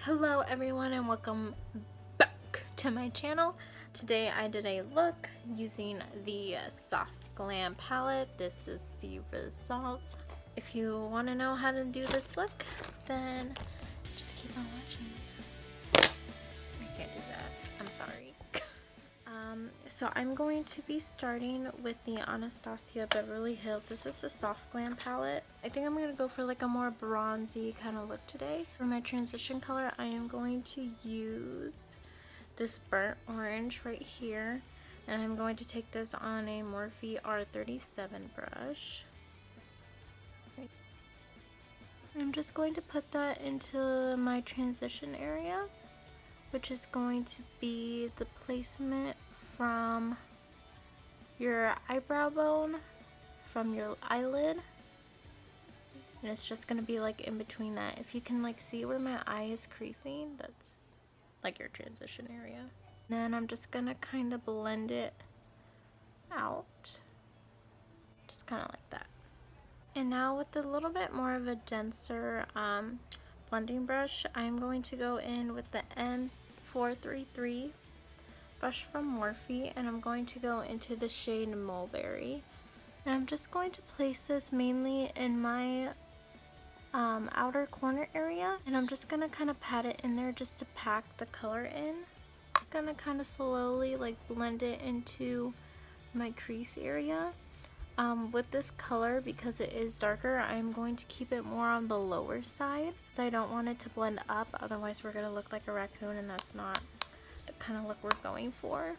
Hello everyone and welcome back to my channel. Today I did a look using the Soft Glam palette. This is the results. If you want to know how to do this look, then just keep on watching. I can't do that. I'm sorry. So I'm going to be starting with the Anastasia Beverly Hills. This is the Soft Glam palette. I think I'm going to go for like a more bronzy kind of look today. For my transition color, I am going to use this burnt orange right here. And I'm going to take this on a Morphe R37 brush. I'm just going to put that into my transition area, which is going to be the placement from your eyebrow bone, from your eyelid, and it's just going to be like in between that. If you can like see where my eye is creasing, that's like your transition area. And then I'm just going to kind of blend it out, just kind of like that. And now with a little bit more of a denser blending brush, I'm going to go in with the M433 brush from Morphe, and I'm going to go into the shade Mulberry. And I'm just going to place this mainly in my outer corner area, and I'm just going to kind of pat it in there just to pack the color in. I'm going to kind of slowly like blend it into my crease area. With this color, because it is darker, I'm going to keep it more on the lower side, so I don't want it to blend up, otherwise we're going to look like a raccoon, and that's not the kind of look we're going for.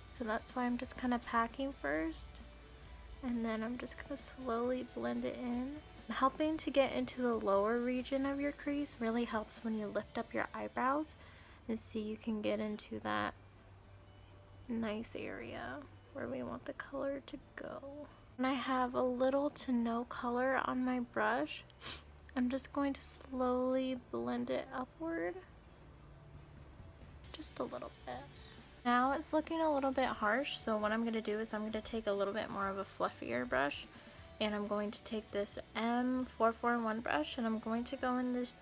So that's why I'm just kind of packing first, and then I'm just going to slowly blend it in. Helping to get into the lower region of your crease really helps when you lift up your eyebrows and see you can get into that nice area where we want the color to go. And I have a little to no color on my brush. I'm just going to slowly blend it upward. Just a little bit. Now it's looking a little bit harsh, so what I'm going to do is I'm going to take a little bit more of a fluffier brush, and I'm going to take this M441 brush, and I'm going to go in this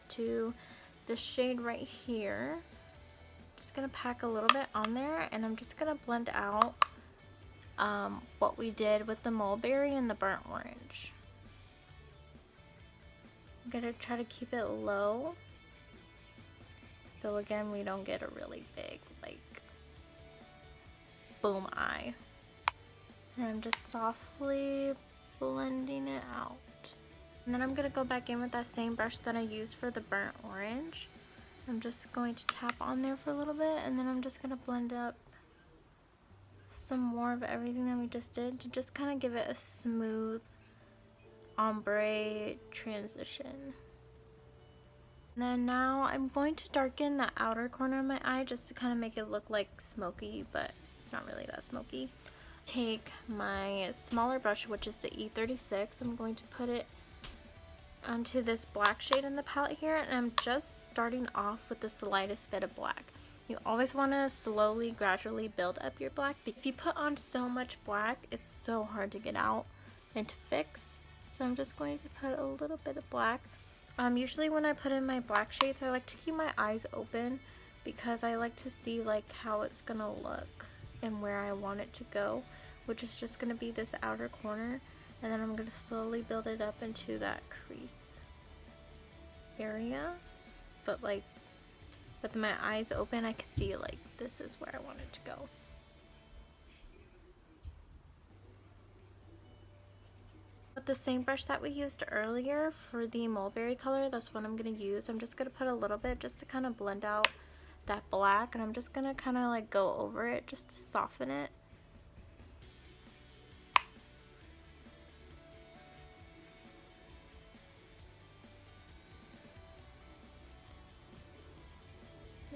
shade right here. Just going to pack a little bit on there, and I'm just going to blend out what we did with the mulberry and the burnt orange. I'm going to try to keep it low, so again we don't get a really big like boom eye. And I'm just softly blending it out. And then I'm going to go back in with that same brush that I used for the burnt orange. I'm just going to tap on there for a little bit, and then I'm just going to blend up some more of everything that we just did to just kind of give it a smooth ombre transition. And then now I'm going to darken the outer corner of my eye just to kind of make it look like smoky, but it's not really that smoky. Take my smaller brush, which is the E36. I'm going to put it onto this black shade in the palette here, and I'm just starting off with the slightest bit of black. You always want to slowly, gradually build up your black. If you put on so much black, it's so hard to get out and to fix. So I'm just going to put a little bit of black. Usually when I put in my black shades, I like to keep my eyes open because I like to see like how it's gonna look and where I want it to go, which is just gonna be this outer corner, and then I'm gonna slowly build it up into that crease area. But like with my eyes open, I can see like this is where I want it to go. With the same brush that we used earlier for the mulberry color, that's what I'm going to use. I'm just going to put a little bit just to kind of blend out that black, and I'm just going to kind of like go over it just to soften it.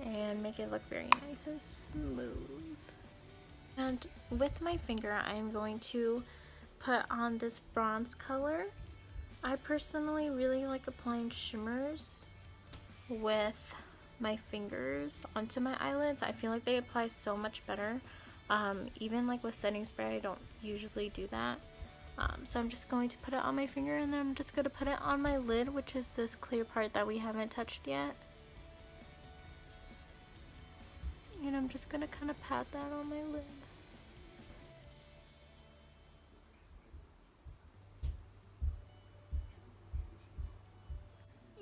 And make it look very nice and smooth. And with my finger, I'm going to put on this bronze color. I personally really like applying shimmers with my fingers onto my eyelids. I feel like they apply so much better. Even like with setting spray, I don't usually do that. So I'm just going to put it on my finger, and then I'm just going to put it on my lid, which is this clear part that we haven't touched yet. And I'm just going to kind of pat that on my lid.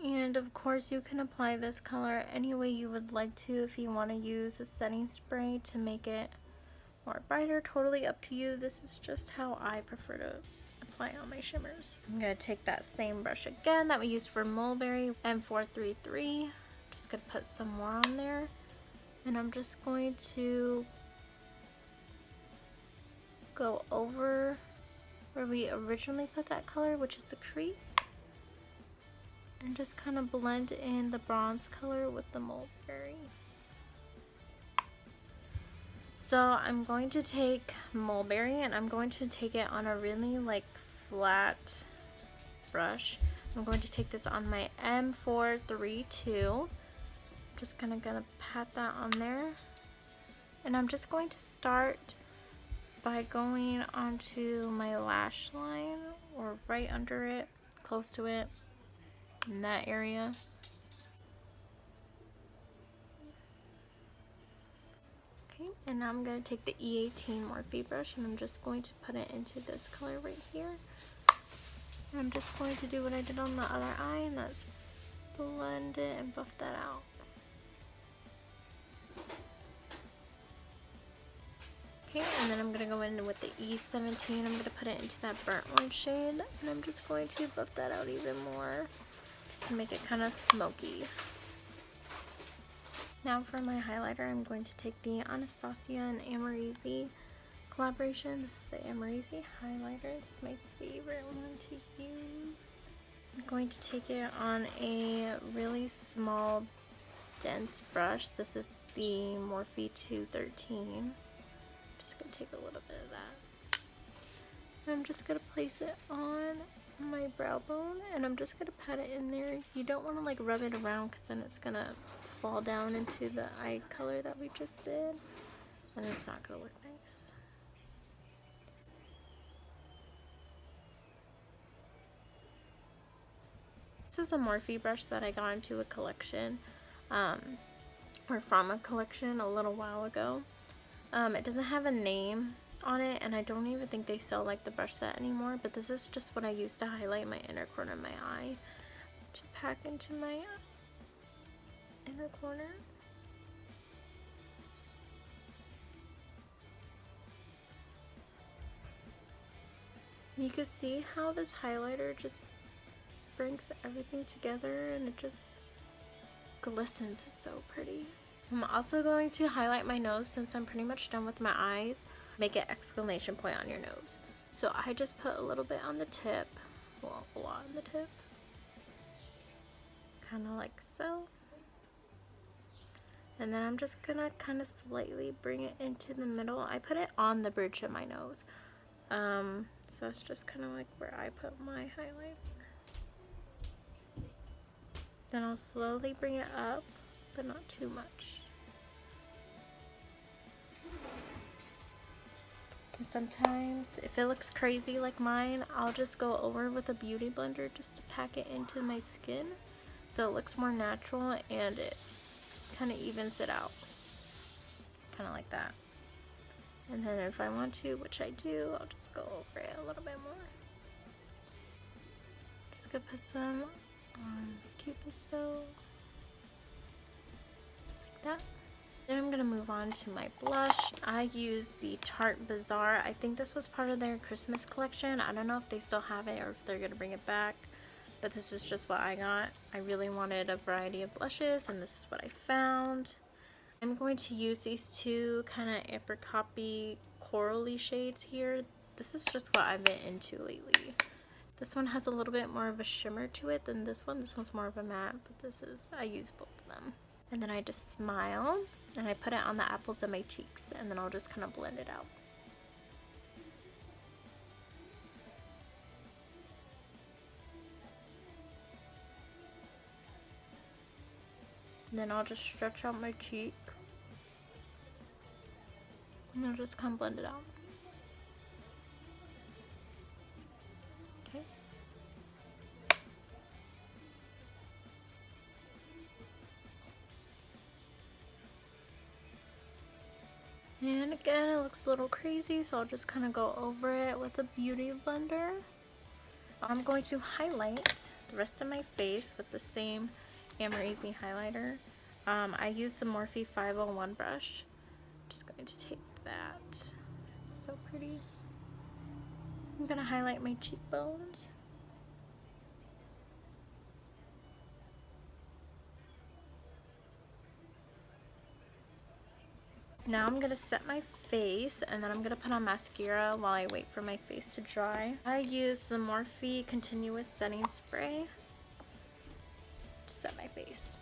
And of course you can apply this color any way you would like to. If you want to use a setting spray to make it more brighter, totally up to you. This is just how I prefer to apply all my shimmers. I'm going to take that same brush again that we used for Mulberry, M433. Just going to put some more on there. And I'm just going to go over where we originally put that color, which is the crease. And just kind of blend in the bronze color with the Mulberry. So I'm going to take Mulberry, and I'm going to take it on a really like flat brush. I'm going to take this on my M432. Just gonna pat that on there. And I'm just going to start by going onto my lash line, or right under it, close to it, in that area. Okay, and now I'm going to take the E18 Morphe brush, and I'm just going to put it into this color right here. And I'm just going to do what I did on the other eye, and that's blend it and buff that out. Okay, and then I'm going to go in with the E17. I'm going to put it into that burnt orange shade, and I'm just going to buff that out even more, just to make it kind of smoky. Now for my highlighter, I'm going to take the Anastasia and Amrezy collaboration. This is the Amrezy highlighter. This is my favorite one to use. I'm going to take it on a really small, dense brush. This is the Morphe 213. Just gonna take a little bit of that. And I'm just gonna place it on my brow bone, and I'm just gonna pat it in there. You don't want to like rub it around, because then it's gonna fall down into the eye color that we just did, and it's not gonna look nice. This is a Morphe brush that I got into a collection, or from a collection a little while ago. It doesn't have a name on it, and I don't even think they sell like the brush set anymore, but this is just what I use to highlight my inner corner of my eye. To pack into my inner corner. You can see how this highlighter just brings everything together, and it just glistens. It's so pretty. I'm also going to highlight my nose since I'm pretty much done with my eyes. Make an exclamation point on your nose. So I just put a little bit on the tip, well, a lot on the tip, kind of like so. And then I'm just gonna kind of slightly bring it into the middle. I put it on the bridge of my nose. So that's just kind of like where I put my highlight. Then I'll slowly bring it up, but not too much. And sometimes, if it looks crazy like mine, I'll just go over with a beauty blender just to pack it into my skin, so it looks more natural and it kind of evens it out. Kind of like that. And then if I want to, which I do, I'll just go over it a little bit more. Just gonna put some on Cupid's bow. Like that. Then I'm gonna move on to my blush. I use the Tarte Bazaar. I think this was part of their Christmas collection. I don't know if they still have it or if they're gonna bring it back, but this is just what I got. I really wanted a variety of blushes, and this is what I found. I'm going to use these two kind of apricot-y corally shades here. This is just what I've been into lately. This one has a little bit more of a shimmer to it than this one. This one's more of a matte, but this is, I use both of them. And then I just smile, and I put it on the apples of my cheeks, and then I'll just kind of blend it out. And then I'll just stretch out my cheek, and I'll just kind of blend it out. And again, it looks a little crazy, so I'll just kind of go over it with a beauty blender. I'm going to highlight the rest of my face with the same Amrezy highlighter. I used the Morphe 501 brush. I'm just going to take that. So pretty. I'm going to highlight my cheekbones. Now I'm going to set my face, and then I'm going to put on mascara while I wait for my face to dry. I use the Morphe Continuous Setting Spray to set my face.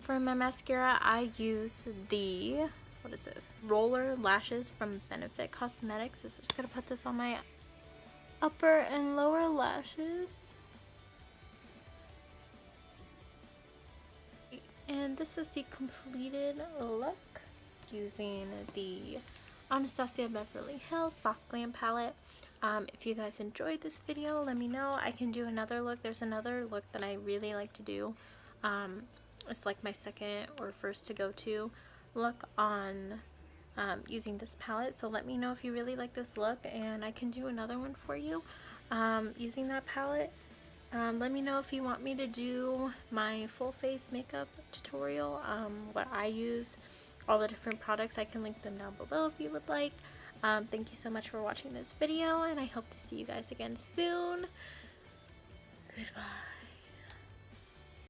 For my mascara, I use the, what is this? Roller Lashes from Benefit Cosmetics. I'm just going to put this on my upper and lower lashes. And this is the completed look using the Anastasia Beverly Hills Soft Glam palette. If you guys enjoyed this video, let me know. I can do another look. There's another look that I really like to do. It's like my second or first to go to look on using this palette. So let me know if you really like this look, and I can do another one for you using that palette. Let me know if you want me to do my full face makeup tutorial, what I use, all the different products. I can link them down below if you would like. Thank you so much for watching this video, and I hope to see you guys again soon. Goodbye.